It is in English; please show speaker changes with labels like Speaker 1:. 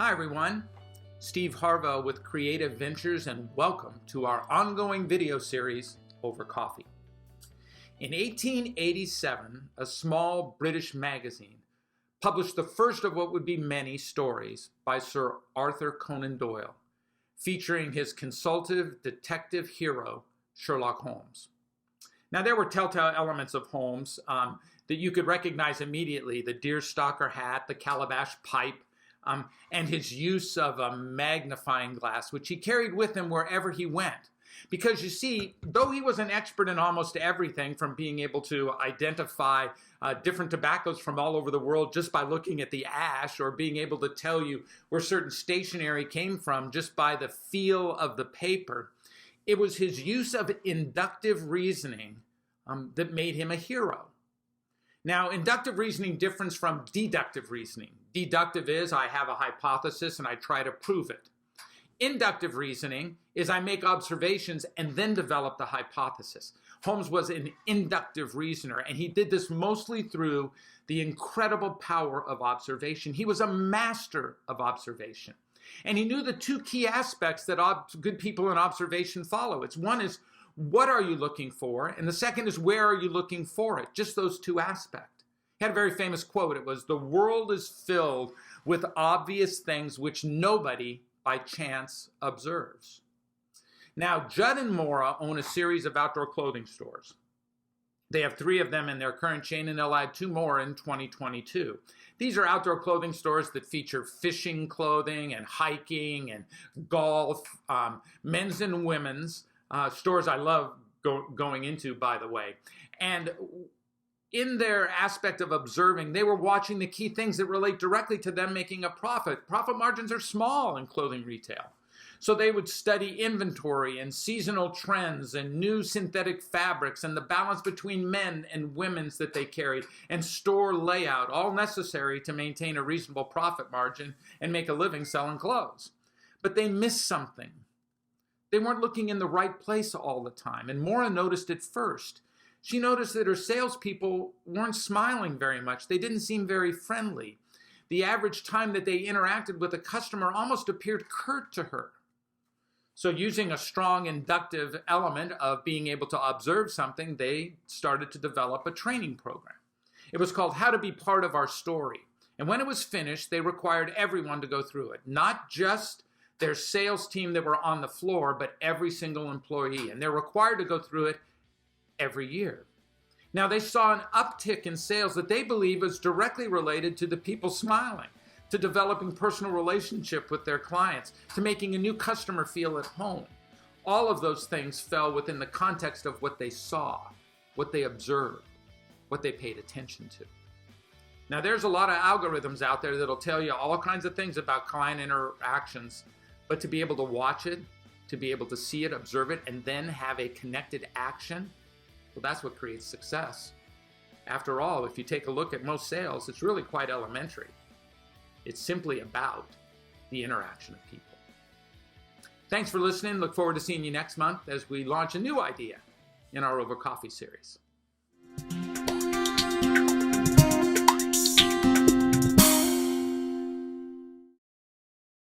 Speaker 1: Hi everyone, Steve Harvell with Creative Ventures, and welcome to our ongoing video series over coffee. In 1887, a small British magazine published the first of what would be many stories by Sir Arthur Conan Doyle, featuring his consultative detective hero, Sherlock Holmes. Now, there were telltale elements of Holmes that you could recognize immediately: the deerstalker hat, the calabash pipe, and his use of a magnifying glass, which he carried with him wherever he went. Because you see, though he was an expert in almost everything, from being able to identify different tobaccos from all over the world just by looking at the ash, or being able to tell you where certain stationery came from just by the feel of the paper, it was his use of inductive reasoning that made him a hero. Now, inductive reasoning differs from deductive reasoning. Deductive is I have a hypothesis and I try to prove it. Inductive reasoning is I make observations and then develop the hypothesis. Holmes was an inductive reasoner, and he did this mostly through the incredible power of observation. He was a master of observation. And he knew the two key aspects that good people in observation follow. One is, what are you looking for? And the second is, where are you looking for it? Just those two aspects. He had a very famous quote. It was, "The world is filled with obvious things which nobody by chance observes." Now, Judd and Mora own a series of outdoor clothing stores. They have 3 of them in their current chain, and they'll add 2 more in 2022. These are outdoor clothing stores that feature fishing clothing and hiking and golf, men's and women's, stores I love going into, by the way. And in their aspect of observing, they were watching the key things that relate directly to them making a profit. Profit margins are small in clothing retail. So they would study inventory and seasonal trends and new synthetic fabrics and the balance between men and women's that they carried, and store layout, all necessary to maintain a reasonable profit margin and make a living selling clothes. But they missed something. They weren't looking in the right place all the time, and Mora noticed it first. She noticed that her salespeople weren't smiling very much. They didn't seem very friendly. The average time that they interacted with a customer almost appeared curt to her. So using a strong inductive element of being able to observe something, they started to develop a training program. It was called How to Be Part of Our Story. And when it was finished, they required everyone to go through it, not just their sales team that were on the floor, but every single employee. And they're required to go through it every year. Now, they saw an uptick in sales that they believe was directly related to the people smiling, to developing personal relationship with their clients, to making a new customer feel at home. All of those things fell within the context of what they saw, what they observed, what they paid attention to. Now, there's a lot of algorithms out there that'll tell you all kinds of things about client interactions, but to be able to watch it, to be able to see it, observe it, and then have a connected action, well, that's what creates success. After all, if you take a look at most sales, it's really quite elementary. It's simply about the interaction of people. Thanks for listening. Look forward to seeing you next month as we launch a new idea in our Over Coffee series.